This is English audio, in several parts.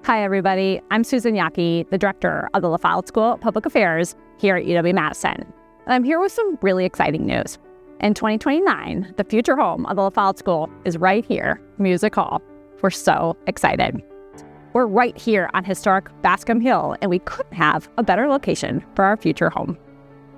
Hi, everybody. I'm Susan Yaki, the director of the Follette School of Public Affairs here at UW-Madison. And I'm here with some really exciting news. In 2029, the future home of the Follette School is right here, Music Hall. We're so excited. We're right here on historic Bascom Hill, and we couldn't have a better location for our future home.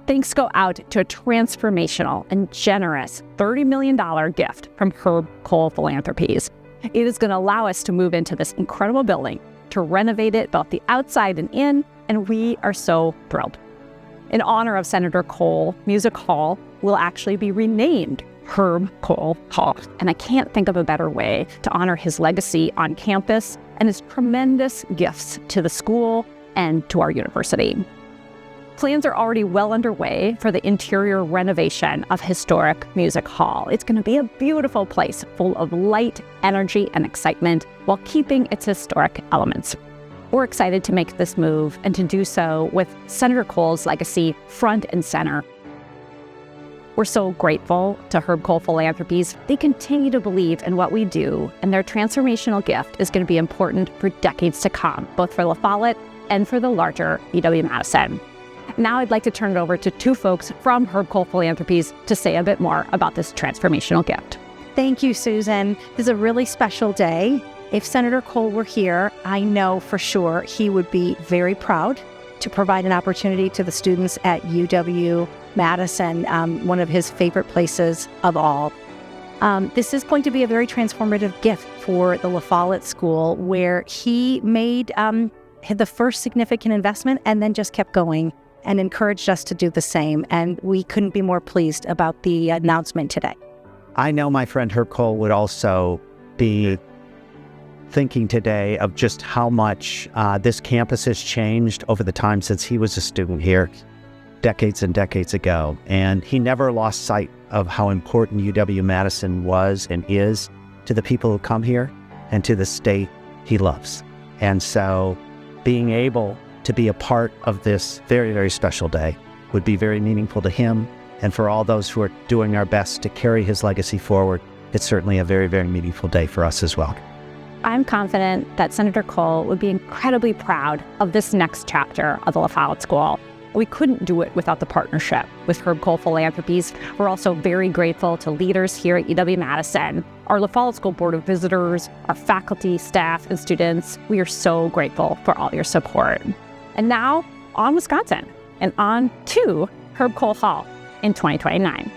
Thanks go out to a transformational and generous $30 million gift from Herb Kohl Philanthropies. It is going to allow us to move into this incredible building, to renovate it both the outside and in, and we are so thrilled. In honor of Senator Kohl, Music Hall will actually be renamed Herb Kohl Hall, and I can't think of a better way to honor his legacy on campus and his tremendous gifts to the school and to our university. Plans are already well underway for the interior renovation of historic Music Hall. It's going to be a beautiful place full of light, energy, and excitement while keeping its historic elements. We're excited to make this move and to do so with Senator Kohl's legacy front and center. We're so grateful to Herb Kohl Philanthropies. They continue to believe in what we do, and their transformational gift is going to be important for decades to come, both for La Follette and for the larger UW-Madison. Now I'd like to turn it over to two folks from Herb Kohl Philanthropies to say a bit more about this transformational gift. Thank you, Susan. This is a really special day. If Senator Kohl were here, I know for sure he would be very proud to provide an opportunity to the students at UW-Madison, one of his favorite places of all. This is going to be a very transformative gift for the La Follette School, where he made the first significant investment and then just kept going and encouraged us to do the same. And we couldn't be more pleased about the announcement today. I know my friend Herb Kohl would also be thinking today of just how much this campus has changed over the time since he was a student here decades and decades ago. And he never lost sight of how important UW-Madison was and is to the people who come here and to the state he loves. And so being able to be a part of this very, very special day would be very meaningful to him. And for all those who are doing our best to carry his legacy forward, it's certainly a very, very meaningful day for us as well. I'm confident that Senator Kohl would be incredibly proud of this next chapter of the La Follette School. We couldn't do it without the partnership with Herb Kohl Philanthropies. We're also very grateful to leaders here at UW-Madison, our La Follette School Board of Visitors, our faculty, staff, and students. We are so grateful for all your support. And now, on Wisconsin, and on to Herb Kohl Hall in 2029.